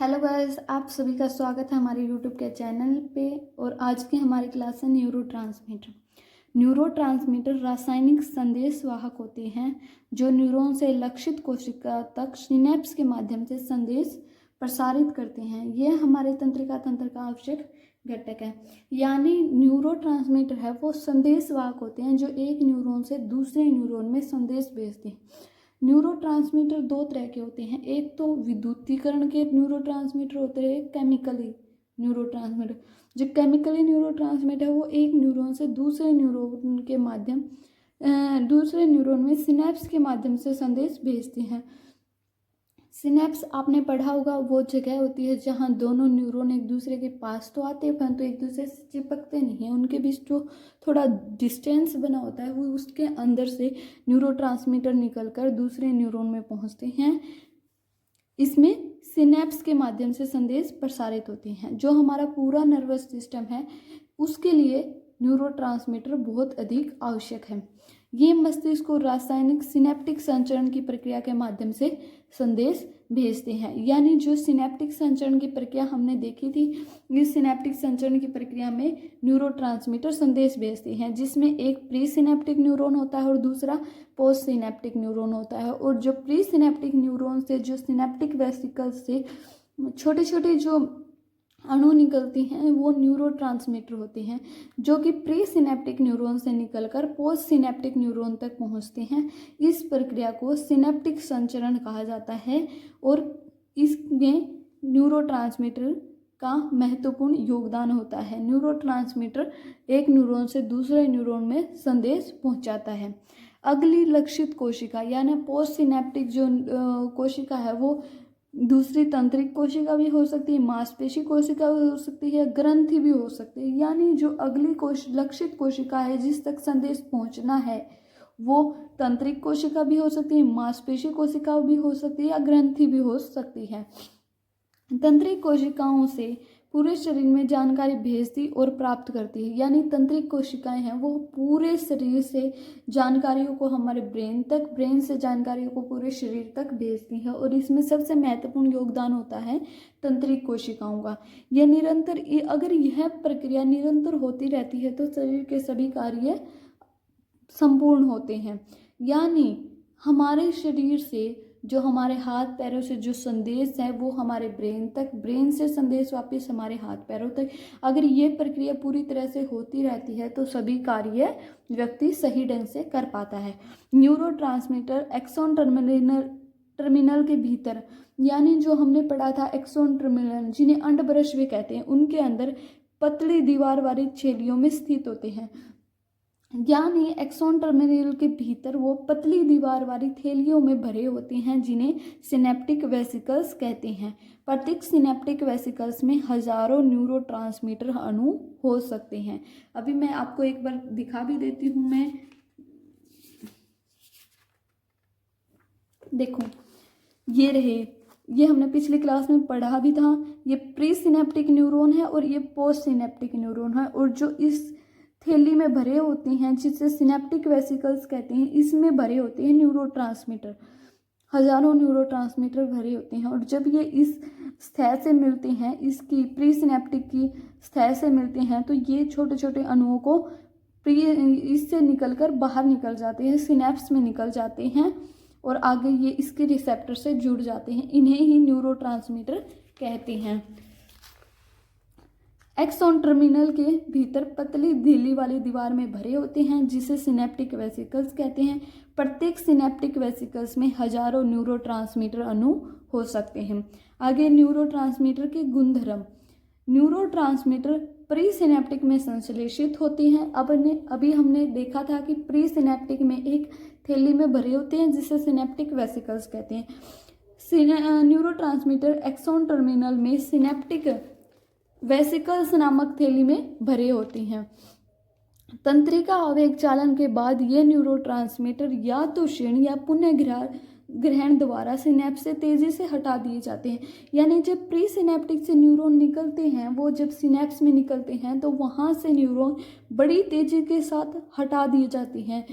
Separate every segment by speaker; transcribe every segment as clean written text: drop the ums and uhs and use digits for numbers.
Speaker 1: Hello guys, आप सभी का स्वागत है हमारे यूट्यूब के चैनल पे। और आज की हमारी क्लास है न्यूरोट्रांसमीटर रासायनिक संदेश वाहक होते हैं जो न्यूरॉन से लक्षित कोशिका तक सिनेप्स के माध्यम से संदेश प्रसारित करते हैं। ये हमारे तंत्रिका तंत्र का आवश्यक घटक है। यानी न्यूरोट्रांसमीटर है वो संदेश वाहक होते हैं जो एक न्यूरॉन से दूसरे न्यूरॉन में संदेश भेजते हैं। न्यूरोट्रांसमीटर दो तरह के होते हैं, एक तो विद्युतीकरण के न्यूरोट्रांसमीटर होते हैं, एक केमिकली न्यूरोट्रांसमीटर। जो केमिकली न्यूरोट्रांसमीटर है वो एक न्यूरॉन से दूसरे न्यूरॉन में सिनेप्स के माध्यम से संदेश भेजते हैं। सिनेप्स आपने पढ़ा होगा, वो जगह होती है जहाँ दोनों न्यूरॉन एक दूसरे के पास तो आते हैं परंतु एक दूसरे से चिपकते नहीं हैं। उनके बीच जो थोड़ा डिस्टेंस बना होता है वो उसके अंदर से न्यूरोट्रांसमीटर निकलकर दूसरे न्यूरॉन में पहुँचते हैं। इसमें सिनेप्स के माध्यम से संदेश प्रसारित होते हैं। जो हमारा पूरा नर्वस सिस्टम है उसके लिए न्यूरोट्रांसमीटर बहुत अधिक आवश्यक है। ये मस्तिष्क को रासायनिक सिनेप्टिक संचरण की प्रक्रिया के माध्यम से संदेश भेजते हैं। यानी जो सिनेप्टिक संचरण की प्रक्रिया हमने देखी थी, इस सिनेप्टिक संचरण की प्रक्रिया में न्यूरोट्रांसमीटर संदेश भेजते हैं, जिसमें एक प्री सिनेप्टिक न्यूरॉन होता है और दूसरा पोस्ट सिनेप्टिक न्यूरॉन होता है। और जो प्री सिनेप्टिक न्यूरॉन से जो सिनेप्टिक वेसिकल्स से छोटे छोटे जो अणु निकलती हैं वो न्यूरोट्रांसमीटर होते हैं, जो कि प्री सिनेप्टिक न्यूरॉन से निकलकर पोस्ट सिनेप्टिक न्यूरॉन तक पहुंचते हैं। इस प्रक्रिया को सिनेप्टिक संचरण कहा जाता है और इसमें न्यूरोट्रांसमीटर का महत्वपूर्ण योगदान होता है। न्यूरोट्रांसमीटर एक न्यूरॉन से दूसरे न्यूरॉन में संदेश पहुंचाता है। अगली लक्षित कोशिका यानी पोस्ट सिनेप्टिक जो कोशिका है वो दूसरी तंत्रिक कोशिका भी हो सकती है, मांसपेशी कोशिका भी हो सकती है, ग्रंथि भी हो सकती है। यानी जो अगली लक्षित कोशिका है जिस तक संदेश पहुंचना है वो तंत्रिक कोशिका भी हो सकती है, मांसपेशी कोशिका भी हो सकती है या ग्रंथि भी हो सकती है। तंत्रिक कोशिकाओं से पूरे शरीर में जानकारी भेजती और प्राप्त करती है। यानी तंत्रिक कोशिकाएं हैं वो पूरे शरीर से जानकारियों को हमारे ब्रेन से जानकारियों को पूरे शरीर तक भेजती है। और इसमें सबसे महत्वपूर्ण योगदान होता है तंत्रिक कोशिकाओं का। यह निरंतर, अगर यह प्रक्रिया निरंतर होती रहती है तो शरीर के सभी कार्य संपूर्ण होते हैं। यानी हमारे शरीर से जो हमारे हाथ पैरों से जो संदेश है वो हमारे ब्रेन तक, ब्रेन से संदेश वापस हमारे हाथ पैरों तक, अगर ये प्रक्रिया पूरी तरह से होती रहती है तो सभी कार्य व्यक्ति सही ढंग से कर पाता है। न्यूरोट्रांसमीटर एक्सॉन टर्मिनल के भीतर, यानी जो हमने पढ़ा था एक्सॉन टर्मिनल जिन्हें अंडब्रश भी कहते हैं, उनके अंदर पतली दीवार वाली छेलियों में स्थित होते हैं। यानी एक्सॉन टर्मिनल के भीतर वो पतली दीवार वाली थैलियों में भरे होते हैं जिन्हें सिनेप्टिक वेसिकल्स कहते हैं। प्रत्येक सिनेप्टिक वेसिकल्स में हजारों न्यूरोट्रांसमीटर अणु हो सकते हैं। अभी मैं आपको एक बार दिखा भी देती हूँ। मैं देखो, ये रहे, ये हमने पिछली क्लास में पढ़ा भी था। ये प्री सिनेप्टिक न्यूरॉन है और ये पोस्ट सिनेप्टिक न्यूरॉन है। और जो इस थैली में भरे होते हैं जिसे सिनेप्टिक वेसिकल्स कहते हैं, इसमें भरे होते हैं न्यूरोट्रांसमीटर। हजारों न्यूरोट्रांसमीटर भरे होते हैं और जब ये इस सतह से मिलते हैं, इसकी प्री सिनेप्टिक की सतह से मिलते हैं, तो ये छोटे छोटे अणुओं को इससे निकलकर बाहर निकल जाते हैं, सिनेप्स में निकल जाते हैं और आगे ये इसके रिसेप्टर से जुड़ जाते हैं। इन्हें ही न्यूरोट्रांसमीटर कहते हैं। एक्सॉन टर्मिनल के भीतर पतली झिल्ली वाली दीवार में भरे होते हैं जिसे सिनेप्टिक वेसिकल्स कहते हैं। प्रत्येक सिनेप्टिक वेसिकल्स में हजारों न्यूरोट्रांसमीटर अणु हो सकते हैं। आगे न्यूरोट्रांसमीटर के गुणधर्म। न्यूरोट्रांसमीटर प्री सिनेप्टिक में संश्लेषित होती हैं। अभी हमने देखा था कि प्री सिनेप्टिक में एक थैली में भरे होते हैं जिसे सिनेप्टिक वेसिकल्स कहते हैं। न्यूरोट्रांसमीटर एक्सॉन टर्मिनल में सिनेप्टिक वेसिकल्स नामक थैली में भरे होते हैं। तंत्रिका आवेग चालन के बाद ये न्यूरोट्रांसमीटर या तो क्षीण या पुनः ग्रहण द्वारा सिनेप्स से तेजी से हटा दिए जाते हैं। यानी जब प्री सिनेप्टिक से न्यूरॉन निकलते हैं, वो जब सिनेप्स में निकलते हैं तो वहाँ से न्यूरॉन बड़ी तेजी के साथ हटा दिए जाते हैं।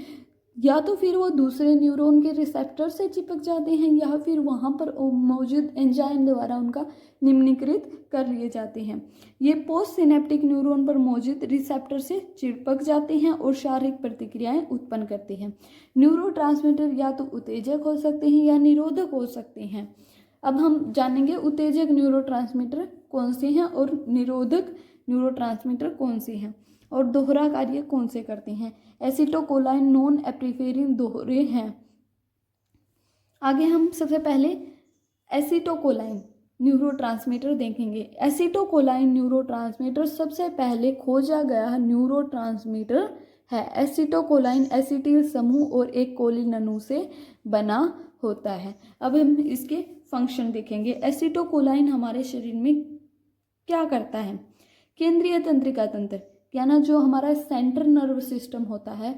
Speaker 1: या तो फिर वो दूसरे न्यूरॉन के रिसेप्टर से चिपक जाते हैं या फिर वहाँ पर मौजूद एंजाइम द्वारा उनका निम्नीकृत कर लिए जाते हैं। ये पोस्ट सिनेप्टिक न्यूरॉन पर मौजूद रिसेप्टर से चिपक जाते हैं और शारीरिक प्रतिक्रियाएं उत्पन्न करते हैं। न्यूरोट्रांसमीटर या तो उत्तेजक हो सकते हैं या निरोधक हो सकते हैं। अब हम जानेंगे उत्तेजक न्यूरोट्रांसमीटर कौन से हैं और निरोधक न्यूरोट्रांसमीटर कौन से हैं और दोहरा कार्य कौन से करते हैं। एसिटोकोलाइन नॉन एपिफेरिन दोहरे हैं। आगे हम सबसे पहले एसिटोकोलाइन न्यूरोट्रांसमीटर देखेंगे। एसिटोकोलाइन न्यूरोट्रांसमीटर सबसे पहले खोजा गया न्यूरोट्रांसमीटर है। एसिटोकोलाइन एसिटिल समूह और एक कोलिन अणु से बना होता है। अब हम इसके फंक्शन देखेंगे। एसिटोकोलाइन हमारे शरीर में क्या करता है? केंद्रीय तंत्रिका तंत्र यानी जो हमारा सेंट्रल नर्व सिस्टम होता है,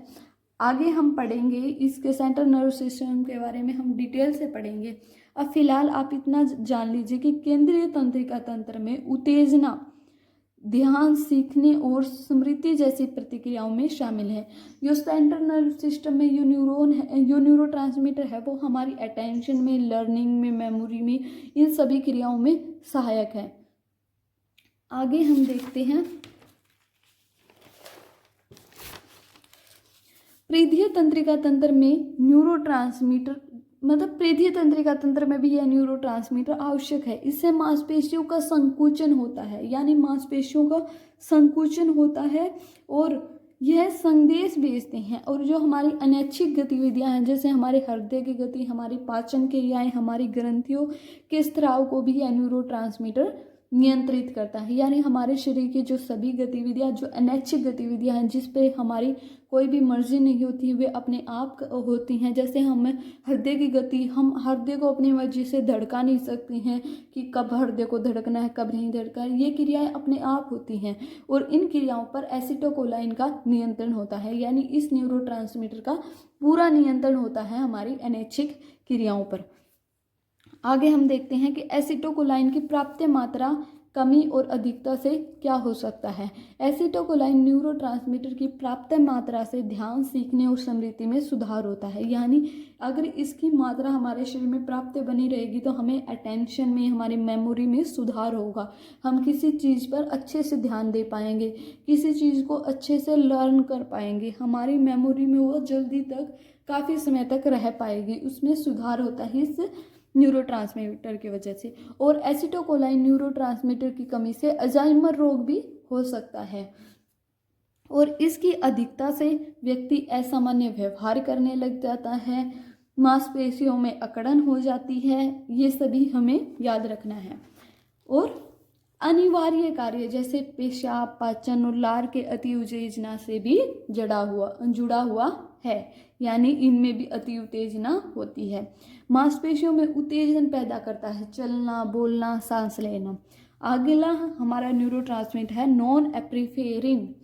Speaker 1: आगे हम पढ़ेंगे इसके सेंट्रल नर्व सिस्टम के बारे में हम डिटेल से पढ़ेंगे। अब फिलहाल आप इतना जान लीजिए कि केंद्रीय तंत्रिका तंत्र में उत्तेजना, ध्यान, सीखने और स्मृति जैसी प्रतिक्रियाओं में शामिल है। जो सेंट्रल नर्व सिस्टम में जो न्यूरॉन है, जो न्यूरोट्रांसमीटर है, वो हमारी अटेंशन में, लर्निंग में, मेमोरी में, इन सभी क्रियाओं में सहायक है। आगे हम देखते हैं प्रीधीय तंत्रिका तंत्र में न्यूरोट्रांसमीटर, मतलब प्रीधीय तंत्रिका तंत्र में भी यह न्यूरोट्रांसमीटर आवश्यक है। इससे मांसपेशियों का संकुचन होता है, यानी मांसपेशियों का संकुचन होता है और यह संदेश भेजते हैं। और जो हमारी अनैच्छिक गतिविधियां हैं, जैसे हमारे हृदय की गति, हमारी पाचन क्रियाएं, हमारी ग्रंथियों के स्राव को भी यह न्यूरोट्रांसमीटर नियंत्रित करता है। यानी हमारे शरीर की जो सभी गतिविधियां, जो अनैच्छिक गतिविधियां हैं, जिस पे हमारी कोई भी मर्जी नहीं होती, वे अपने आप होती हैं। जैसे हमें हृदय की गति, हम हृदय को अपनी मर्जी से धड़का नहीं सकते हैं कि कब हृदय को धड़कना है, कब नहीं धड़का है। ये क्रियाएं अपने आप होती हैं और इन क्रियाओं पर एसिटोकोलाइन का नियंत्रण होता है। यानी इस न्यूरोट्रांसमीटर का पूरा नियंत्रण होता है हमारी अनैच्छिक क्रियाओं पर। आगे हम देखते हैं कि एसिटोकोलाइन की प्राप्त मात्रा, कमी और अधिकता से क्या हो सकता है। एसिटोकोलाइन न्यूरोट्रांसमीटर की प्राप्त मात्रा से ध्यान, सीखने और स्मृति में सुधार होता है। यानी अगर इसकी मात्रा हमारे शरीर में प्राप्त बनी रहेगी तो हमें अटेंशन में, हमारी मेमोरी में सुधार होगा। हम किसी चीज़ पर अच्छे से ध्यान दे पाएंगे, किसी चीज़ को अच्छे से लर्न कर पाएंगे, हमारी मेमोरी में वो जल्दी तक, काफ़ी समय तक रह पाएगी। उसमें सुधार होता है इस न्यूरोट्रांसमीटर की वजह से। और एसिटोकोलाइन न्यूरोट्रांसमीटर की कमी से अल्जाइमर रोग भी हो सकता है और इसकी अधिकता से व्यक्ति असामान्य व्यवहार करने लग जाता है, मांसपेशियों में अकड़न हो जाती है। ये सभी हमें याद रखना है। और अनिवार्य कार्य जैसे पेशाब, पाचन और लार के अति उत्तेजना से भी जुड़ा हुआ है। यानी इनमें भी अति उत्तेजना होती है। मांसपेशियों में उत्तेजन पैदा करता है चलना, बोलना, सांस लेना। अगला हमारा न्यूरोट्रांसमीटर है नॉन एपिफेरिन।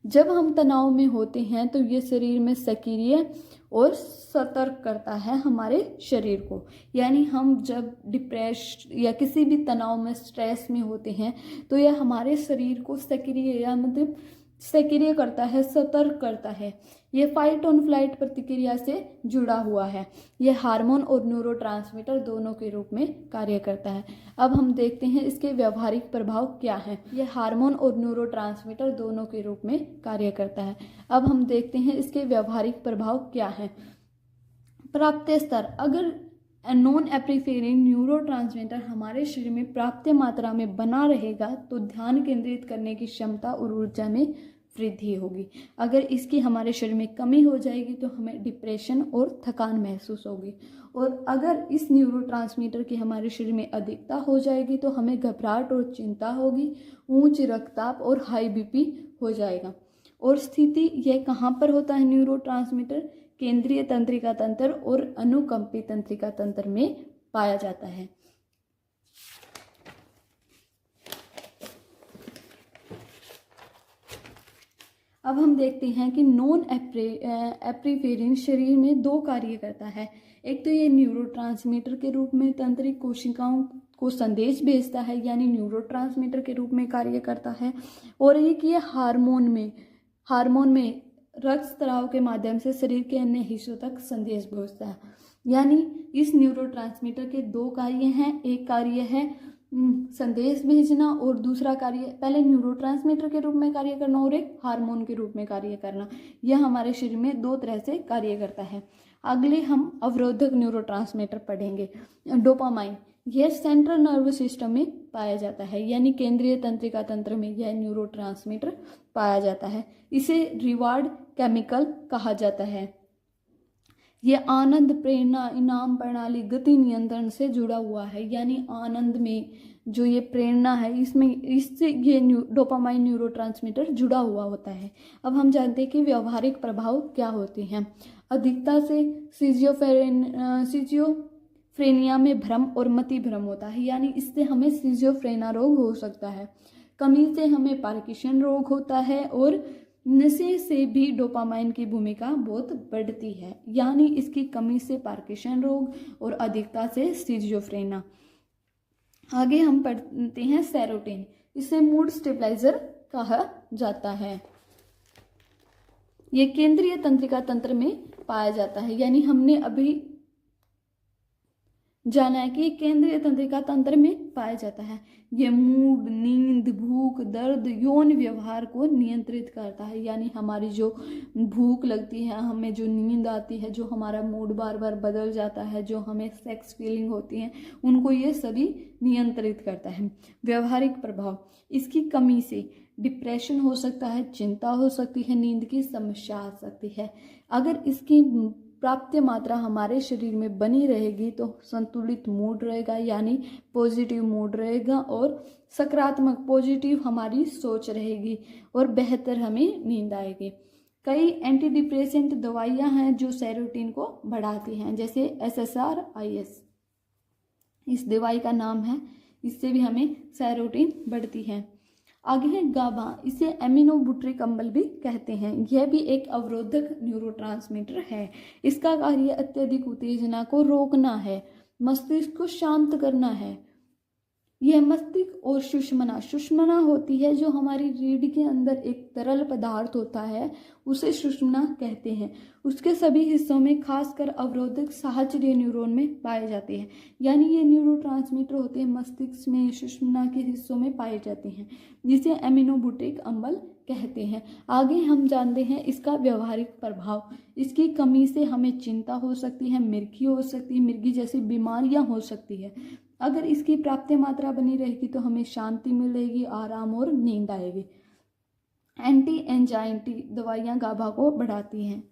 Speaker 1: जब हम तनाव में होते हैं तो ये शरीर में सक्रिय और सतर्क करता है हमारे शरीर को। यानी हम जब डिप्रेस या किसी भी तनाव में, स्ट्रेस में होते हैं तो यह हमारे शरीर को सक्रिय या मतलब सक्रिय करता है, सतर्क करता है। ये फाइट ऑन फ्लाइट प्रतिक्रिया से जुड़ा हुआ है। यह हार्मोन और न्यूरोट्रांसमीटर दोनों के रूप में कार्य करता है। अब हम देखते हैं इसके व्यावहारिक प्रभाव क्या है। यह हार्मोन और न्यूरोट्रांसमीटर दोनों के रूप में कार्य करता है। अब हम देखते हैं इसके व्यावहारिक प्रभाव क्या है। प्राप्त स्तर, अगर नॉन एपिफेरिन न्यूरोट्रांसमीटर हमारे शरीर में प्राप्त मात्रा में बना रहेगा तो ध्यान केंद्रित करने की क्षमता और ऊर्जा में वृद्धि होगी। अगर इसकी हमारे शरीर में कमी हो जाएगी तो हमें डिप्रेशन और थकान महसूस होगी। और अगर इस न्यूरोट्रांसमीटर की हमारे शरीर में अधिकता हो जाएगी तो हमें घबराहट और चिंता होगी, उच्च रक्तचाप और हाई बीपी हो जाएगा। और स्थिति यह कहाँ पर होता है न्यूरोट्रांसमीटर? केंद्रीय तंत्रिका तंत्र और अनुकंपी तंत्रिका तंत्र में पाया जाता है। अब हम देखते हैं कि नॉन एपिफेरिन शरीर में दो कार्य करता है। एक तो ये न्यूरोट्रांसमीटर के रूप में तंत्रिक कोशिकाओं को संदेश भेजता है, यानी न्यूरोट्रांसमीटर के रूप में कार्य करता है। और एक ये हार्मोन में रक्तस्राव के माध्यम से शरीर के अन्य हिस्सों तक संदेश भेजता है। यानी इस न्यूरोट्रांसमीटर के दो कार्य हैं, एक कार्य है संदेश भेजना और दूसरा कार्य पहले न्यूरोट्रांसमीटर के रूप में कार्य करना और एक हार्मोन के रूप में कार्य करना। यह हमारे शरीर में दो तरह से कार्य करता है। अगले हम अवरोधक न्यूरोट्रांसमीटर पढ़ेंगे। डोपामाइन, यह सेंट्रल नर्वस सिस्टम में पाया जाता है, यानी केंद्रीय तंत्रिका तंत्र में यह न्यूरोट्रांसमीटर पाया जाता है। इसे रिवार्ड केमिकल कहा जाता है। यह आनंद, प्रेरणा, इनाम प्रणाली, गति नियंत्रण से जुड़ा हुआ है। यानी आनंद में जो ये प्रेरणा है इसमें इससे ये डोपामाइन न्यूरोट्रांसमीटर जुड़ा हुआ होता है। अब हम जानते हैं कि व्यवहारिक प्रभाव क्या होते हैं। अधिकता से सिजियोफ्रेनिया में भ्रम और मति भ्रम होता है, यानी इससे हमें सिजियोफ्रेनिया रोग हो सकता है। कमी से हमें पार्किंसन रोग होता है और नशे से भी डोपामाइन की भूमिका बहुत बढ़ती है, यानी इसकी कमी से पार्किंसन रोग और अधिकता से सिजियोफ्रेनिया। आगे हम पढ़ते हैं सेरोटोनिन, इसे मूड स्टेबलाइजर कहा जाता है। यह केंद्रीय तंत्रिका तंत्र में पाया जाता है, यानी हमने अभी जाना है कि केंद्रीय तंत्रिका तंत्र में पाया जाता है। यह मूड, नींद, भूख, दर्द, यौन व्यवहार को नियंत्रित करता है। यानी हमारी जो भूख लगती है, हमें जो नींद आती है, जो हमारा मूड बार बार बदल जाता है, जो हमें सेक्स फीलिंग होती है, उनको ये सभी नियंत्रित करता है। व्यवहारिक प्रभाव, इसकी कमी से डिप्रेशन हो सकता है, चिंता हो सकती है, नींद की समस्या आ सकती है। अगर इसकी पर्याप्त मात्रा हमारे शरीर में बनी रहेगी तो संतुलित मूड रहेगा, यानी पॉजिटिव मूड रहेगा और सकारात्मक पॉजिटिव हमारी सोच रहेगी और बेहतर हमें नींद आएगी। कई एंटी डिप्रेसेंट दवाइयां हैं जो सेरोटोनिन को बढ़ाती हैं, जैसे SSRIs इस दवाई का नाम है, इससे भी हमें सेरोटोनिन बढ़ती है। आगे है गाबा, इसे एमिनोबुट्रिक अम्ल भी कहते हैं। यह भी एक अवरोधक न्यूरोट्रांसमीटर है। इसका कार्य अत्यधिक उत्तेजना को रोकना है, मस्तिष्क को शांत करना है। यह मस्तिष्क और सुषुम्ना होती है, जो हमारी रीढ़ के अंदर एक तरल पदार्थ होता है, उसे सुषुम्ना कहते हैं। उसके सभी हिस्सों में, खासकर अवरोधक साहचर्य न्यूरॉन में पाए जाते हैं। यानी ये न्यूरोट्रांसमीटर होते हैं मस्तिष्क में, सुषुम्ना के हिस्सों में पाए जाते हैं, जिसे एमिनोबुट्रिक अम्ल कहते हैं। आगे हम जानते हैं इसका व्यवहारिक प्रभाव। इसकी कमी से हमें चिंता हो सकती है, मिर्गी हो सकती है, मिर्गी जैसी बीमारियां हो सकती है। अगर इसकी पर्याप्त मात्रा बनी रहेगी तो हमें शांति मिलेगी, आराम और नींद आएगी। एंटी एंजाइटी दवाइयां गाबा को बढ़ाती हैं।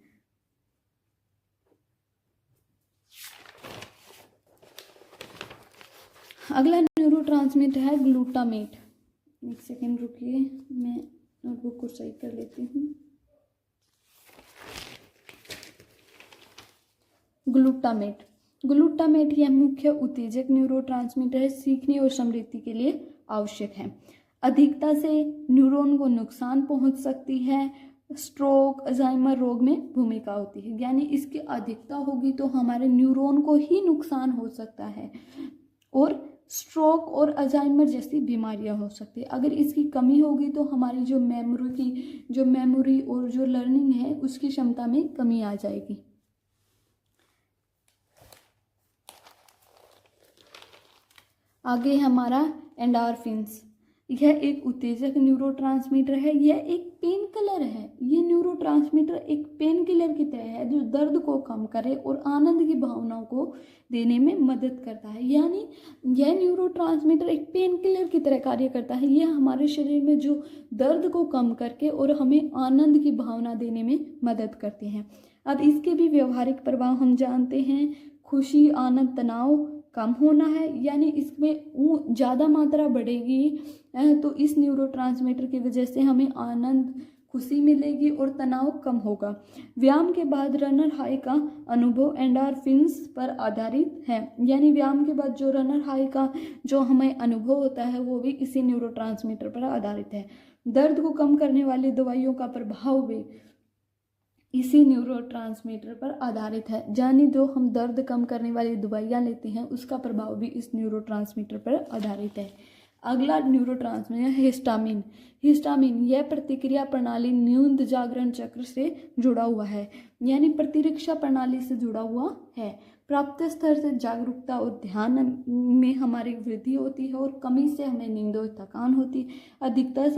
Speaker 1: अगला न्यूरोट्रांसमीटर है ग्लूटामेट। एक सेकेंड रुकिए, मैं नोटबुक को सही कर लेती हूँ। ग्लूटामेट यह मुख्य उत्तेजक न्यूरोट्रांसमीटर है, सीखने और स्मृति के लिए आवश्यक है। अधिकता से न्यूरॉन को नुकसान पहुंच सकती है। स्ट्रोक, अल्जाइमर रोग में भूमिका होती है, यानी इसकी अधिकता होगी तो हमारे न्यूरॉन को ही नुकसान हो सकता है और स्ट्रोक और अल्जाइमर जैसी बीमारियां हो सकती है। अगर इसकी कमी होगी तो हमारी जो मेमोरी और जो लर्निंग है उसकी क्षमता में कमी आ जाएगी। आगे हमारा एंडोर्फिन्स, यह एक उत्तेजक न्यूरोट्रांसमीटर है। यह एक पेन किलर है। ये न्यूरोट्रांसमीटर एक पेन किलर की तरह है जो दर्द को कम करे और आनंद की भावनाओं को देने में मदद करता है। यानी यह न्यूरोट्रांसमीटर एक पेन किलर की तरह कार्य करता है। यह हमारे शरीर में जो दर्द को कम करके और हमें आनंद की भावना देने में मदद करते हैं। अब इसके भी व्यवहारिक प्रभाव हम जानते हैं। खुशी, आनंद, तनाव कम होना है, यानी इसमें ज़्यादा मात्रा बढ़ेगी तो इस न्यूरोट्रांसमीटर की वजह से हमें आनंद, खुशी मिलेगी और तनाव कम होगा। व्यायाम के बाद रनर हाई का अनुभव एंडोर्फिन्स पर आधारित है, यानी व्यायाम के बाद जो रनर हाई का जो हमें अनुभव होता है वो भी इसी न्यूरोट्रांसमीटर पर आधारित है। दर्द को कम करने वाली दवाइयों का प्रभाव भी इसी न्यूरोट्रांसमीटर पर आधारित है, यानी जो हम दर्द कम करने वाली दवाइयाँ लेते हैं उसका प्रभाव भी इस न्यूरोट्रांसमीटर पर आधारित है। अगला न्यूरोट्रांसमीटर है हिस्टामिन। हिस्टामिन यह प्रतिक्रिया प्रणाली न्यून जागरण चक्र से जुड़ा हुआ है, यानी प्रतिरक्षा प्रणाली से जुड़ा हुआ है। प्राप्त स्तर से जागरूकता और ध्यान में हमारी वृद्धि होती है और कमी से हमें नींद और थकान होती है। अधिकता से